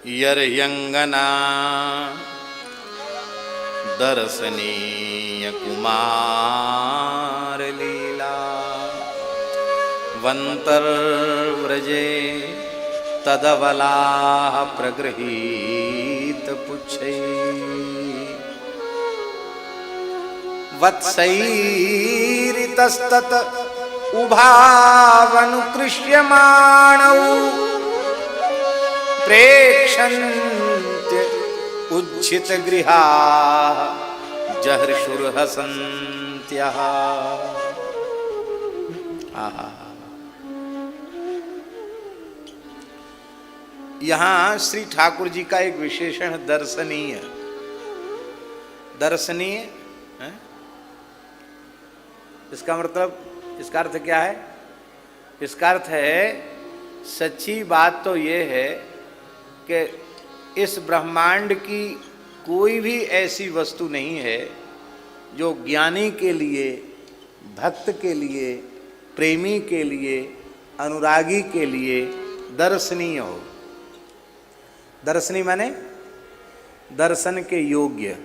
यर्यंगना दर्शनीय कुमार लीला वंतर्व्रजे तदवलाः प्रगृहीत पुच्छै वत्सैरितस्तत उभावनुकृष्यमाणौ प्रेक्षन्त्य उज्झित गृहाः जहर्षुर्हसन्त्यः। यहाँ श्री ठाकुर जी का एक विशेषण दर्शनीय। दर्शनीय है? इसका मतलब, इसका अर्थ क्या है? इसका अर्थ है, सच्ची बात तो ये है कि इस ब्रह्मांड की कोई भी ऐसी वस्तु नहीं है जो ज्ञानी के लिए, भक्त के लिए, प्रेमी के लिए, अनुरागी के लिए दर्शनीय हो। दर्शनीय माने दर्शन के योग्य।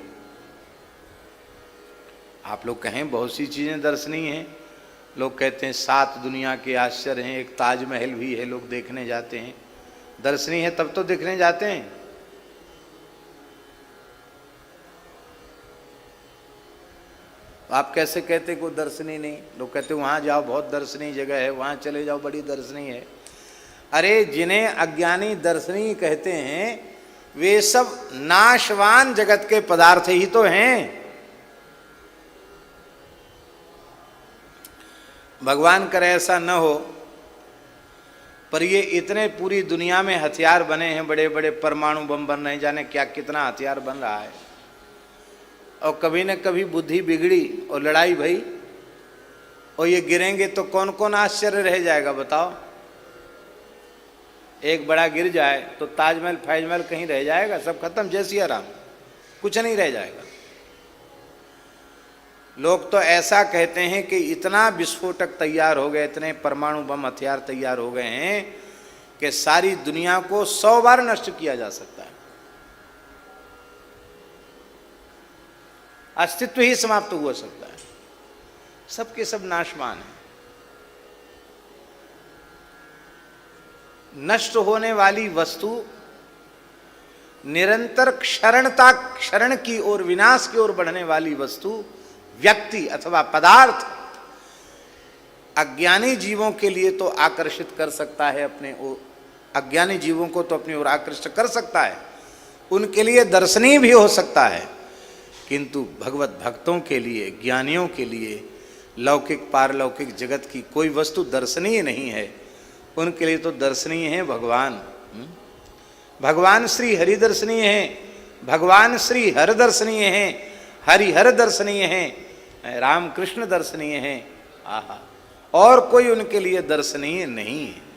आप लोग कहें बहुत सी चीज़ें दर्शनीय हैं। लोग कहते हैं 7 दुनिया के आश्चर्य हैं, एक ताजमहल भी है, लोग देखने जाते हैं। दर्शनीय है तब तो देखने जाते हैं। आप कैसे कहते कोई दर्शनीय नहीं? लोग कहते वहाँ जाओ बहुत दर्शनीय जगह है, वहाँ चले जाओ बड़ी दर्शनीय है। अरे जिन्हें अज्ञानी दर्शनीय कहते हैं वे सब नाशवान जगत के पदार्थ ही तो हैं। भगवान करे ऐसा न हो, पर ये इतने पूरी दुनिया में हथियार बने हैं, बड़े बड़े परमाणु बम बन रहे, जाने क्या कितना हथियार बन रहा है। और कभी न कभी बुद्धि बिगड़ी और लड़ाई भई और ये गिरेंगे तो कौन कौन आश्चर्य रह जाएगा बताओ? एक बड़ा गिर जाए तो ताजमहल फैजमहल कहीं रह जाएगा? सब खत्म, जय सिया राम, कुछ नहीं रह जाएगा। लोग तो ऐसा कहते हैं कि इतना विस्फोटक तैयार हो गए, इतने परमाणु बम हथियार तैयार हो गए हैं कि सारी दुनिया को 100 बार नष्ट किया जा सकता है, अस्तित्व ही समाप्त हो सकता है। सबके सब नाशवान है। नष्ट होने वाली वस्तु निरंतर क्षरण की ओर, विनाश की ओर बढ़ने वाली वस्तु, व्यक्ति अथवा पदार्थ अज्ञानी जीवों के लिए तो आकर्षित कर सकता है अपने ओर, अज्ञानी जीवों को तो अपनी ओर आकृष्ट कर सकता है, उनके लिए दर्शनीय भी हो सकता है। किंतु भगवत भक्तों के लिए, ज्ञानियों के लिए लौकिक पारलौकिक जगत की कोई वस्तु दर्शनीय नहीं है। उनके लिए तो दर्शनीय है भगवान। भगवान श्री हरि दर्शनीय हैं, भगवान श्री हर दर्शनीय हैं, हरिहर दर्शनीय हैं, रामकृष्ण दर्शनीय हैं। आहा, और कोई उनके लिए दर्शनीय नहीं है।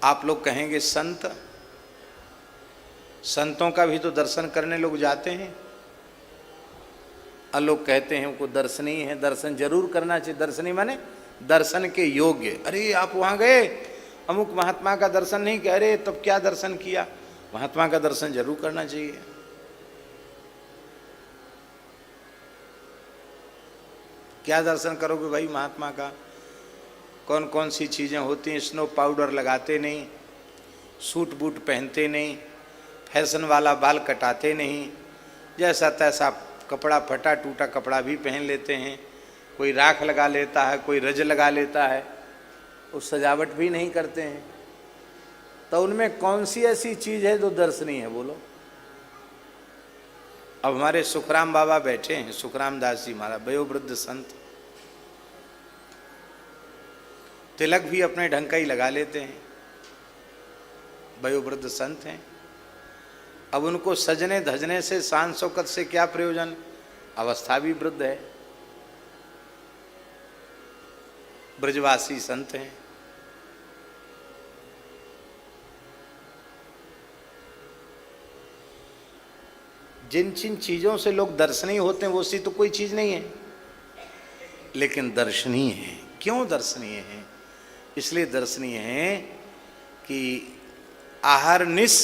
आप लोग कहेंगे संत, संतों का भी तो दर्शन करने लोग जाते हैं। और लोग कहते हैं उनको दर्शनीय है, दर्शन जरूर करना चाहिए। दर्शनीय माने दर्शन के योग्य। अरे आप वहां गए, अमुक महात्मा का दर्शन नहीं किया, अरे तब क्या दर्शन किया? महात्मा का दर्शन जरूर करना चाहिए। क्या दर्शन करोगे भाई महात्मा का? कौन कौन सी चीज़ें होती हैं? स्नो पाउडर लगाते नहीं, सूट बूट पहनते नहीं, फैशन वाला बाल कटाते नहीं, जैसा तैसा कपड़ा फटा टूटा कपड़ा भी पहन लेते हैं, कोई राख लगा लेता है, कोई रज लगा लेता है, उस सजावट भी नहीं करते हैं। तो उनमें कौन सी ऐसी चीज़ है जो दर्शनीय है? बोलो। अब हमारे सुखराम बाबा बैठे हैं, सुखराम दास जी महाराज वयोवृद्ध संत, तिलक भी अपने ढंग का ही लगा लेते हैं, वयोवृद्ध संत हैं। अब उनको सजने धजने से, शान शौकत से क्या प्रयोजन, अवस्था भी वृद्ध है, ब्रजवासी संत हैं। जिन जिन चीजों से लोग दर्शनीय होते हैं वो सी तो कोई चीज नहीं है, लेकिन दर्शनीय है। क्यों दर्शनीय है? इसलिए दर्शनीय है कि आहरनिश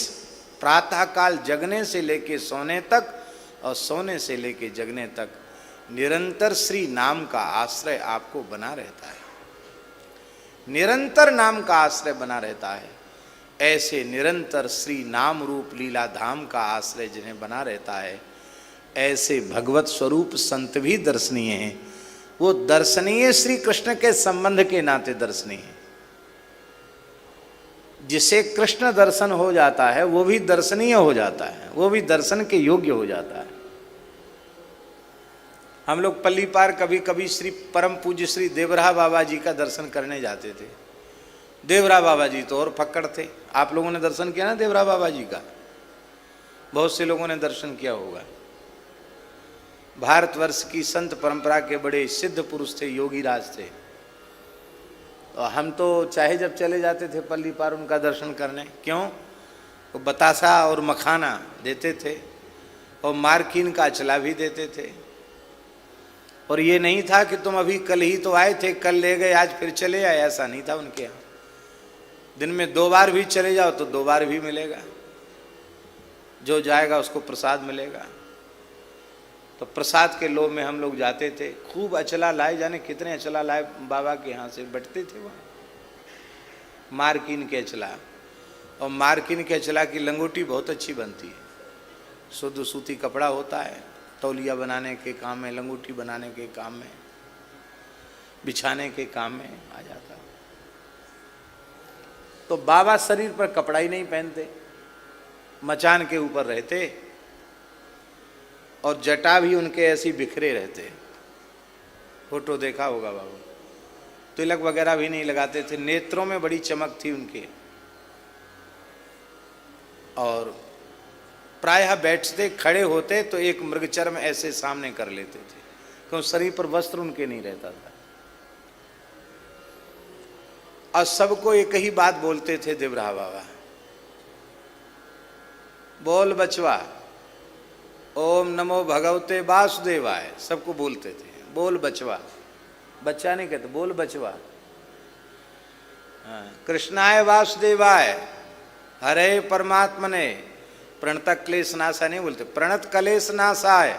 प्रातःकाल जगने से लेके सोने तक और सोने से लेके जगने तक निरंतर श्री नाम का आश्रय आपको बना रहता है, निरंतर नाम का आश्रय बना रहता है। ऐसे निरंतर श्री नाम रूप लीला धाम का आश्रय जिन्हें बना रहता है, ऐसे भगवत स्वरूप संत भी दर्शनीय हैं। वो दर्शनीय श्री कृष्ण के संबंध के नाते दर्शनीय है। जिसे कृष्ण दर्शन हो जाता है वो भी दर्शनीय हो जाता है, वो भी दर्शन के योग्य हो जाता है। हम लोग पल्ली पार कभी कभी श्री परम पूज्य श्री देवराहा बाबा जी का दर्शन करने जाते थे। देवराहा बाबा जी तो और फक्कड़ थे। आप लोगों ने दर्शन किया ना देवराहा बाबा जी का? बहुत से लोगों ने दर्शन किया होगा। भारतवर्ष की संत परंपरा के बड़े सिद्ध पुरुष थे, योगी राज थे। और हम तो चाहे जब चले जाते थे पल्ली पार उनका दर्शन करने। क्यों? वो बतासा और मखाना देते थे और मार्किन का अचला भी देते थे। और ये नहीं था कि तुम अभी कल ही तो आए थे, कल ले गए, आज फिर चले आए, ऐसा नहीं था उनके यहाँ। दिन में 2 बार भी चले जाओ तो 2 बार भी मिलेगा, जो जाएगा उसको प्रसाद मिलेगा। तो प्रसाद के लोभ में हम लोग जाते थे, खूब अचला लाए, जाने कितने अचला लाए बाबा के यहाँ से, बैठते थे वहाँ। मार्किन के अचला, और मार्किन के अचला की लंगोटी बहुत अच्छी बनती है, शुद्ध सूती कपड़ा होता है, तौलिया बनाने के काम में, लंगोटी बनाने के काम में, बिछाने के काम में आ जाता। तो बाबा शरीर पर कपड़ा ही नहीं पहनते, मचान के ऊपर रहते और जटा भी उनके ऐसी बिखरे रहते। फोटो देखा होगा बाबू। तिलक वगैरह भी नहीं लगाते थे, नेत्रों में बड़ी चमक थी उनके। और प्रायः बैठते खड़े होते तो एक मृगचर्म ऐसे सामने कर लेते थे, क्योंकि शरीर पर वस्त्र उनके नहीं रहता था। और सबको एक ही बात बोलते थे देवराहा बाबा, बोल बचवा, ओम नमो भगवते वासुदेवाय, सबको बोलते थे, बोल बचवा। बच्चा नहीं कहते, बोल बचवा। कृष्णाय वासुदेवाय, हरे परमात्मने, प्रणत क्लेश नाशा नहीं बोलते, प्रणत क्लेश नाशाय,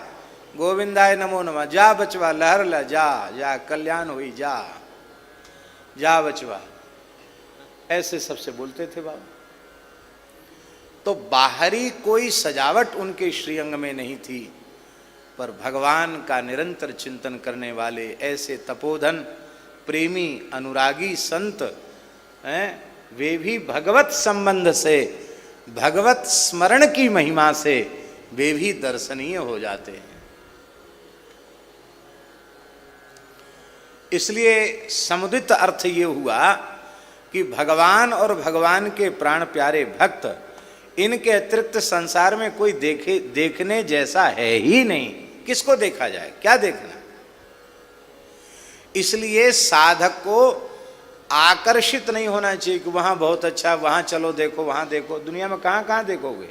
गोविंदाय नमो नमः। जा बचवा, लहर ला, जा जा, कल्याण हुई, जा जा बचवा, ऐसे सबसे बोलते थे बाबा। तो बाहरी कोई सजावट उनके श्रीअंग में नहीं थी, पर भगवान का निरंतर चिंतन करने वाले ऐसे तपोधन प्रेमी अनुरागी संत हैं, वे भी भगवत संबंध से, भगवत स्मरण की महिमा से वे भी दर्शनीय हो जाते हैं। इसलिए समुदित अर्थ ये हुआ कि भगवान और भगवान के प्राण प्यारे भक्त, इनके अतिरिक्त संसार में कोई देखने जैसा है ही नहीं। किसको देखा जाए, क्या देखना? इसलिए साधक को आकर्षित नहीं होना चाहिए कि वहां बहुत अच्छा, वहां चलो देखो, वहां देखो। दुनिया में कहां कहां देखोगे?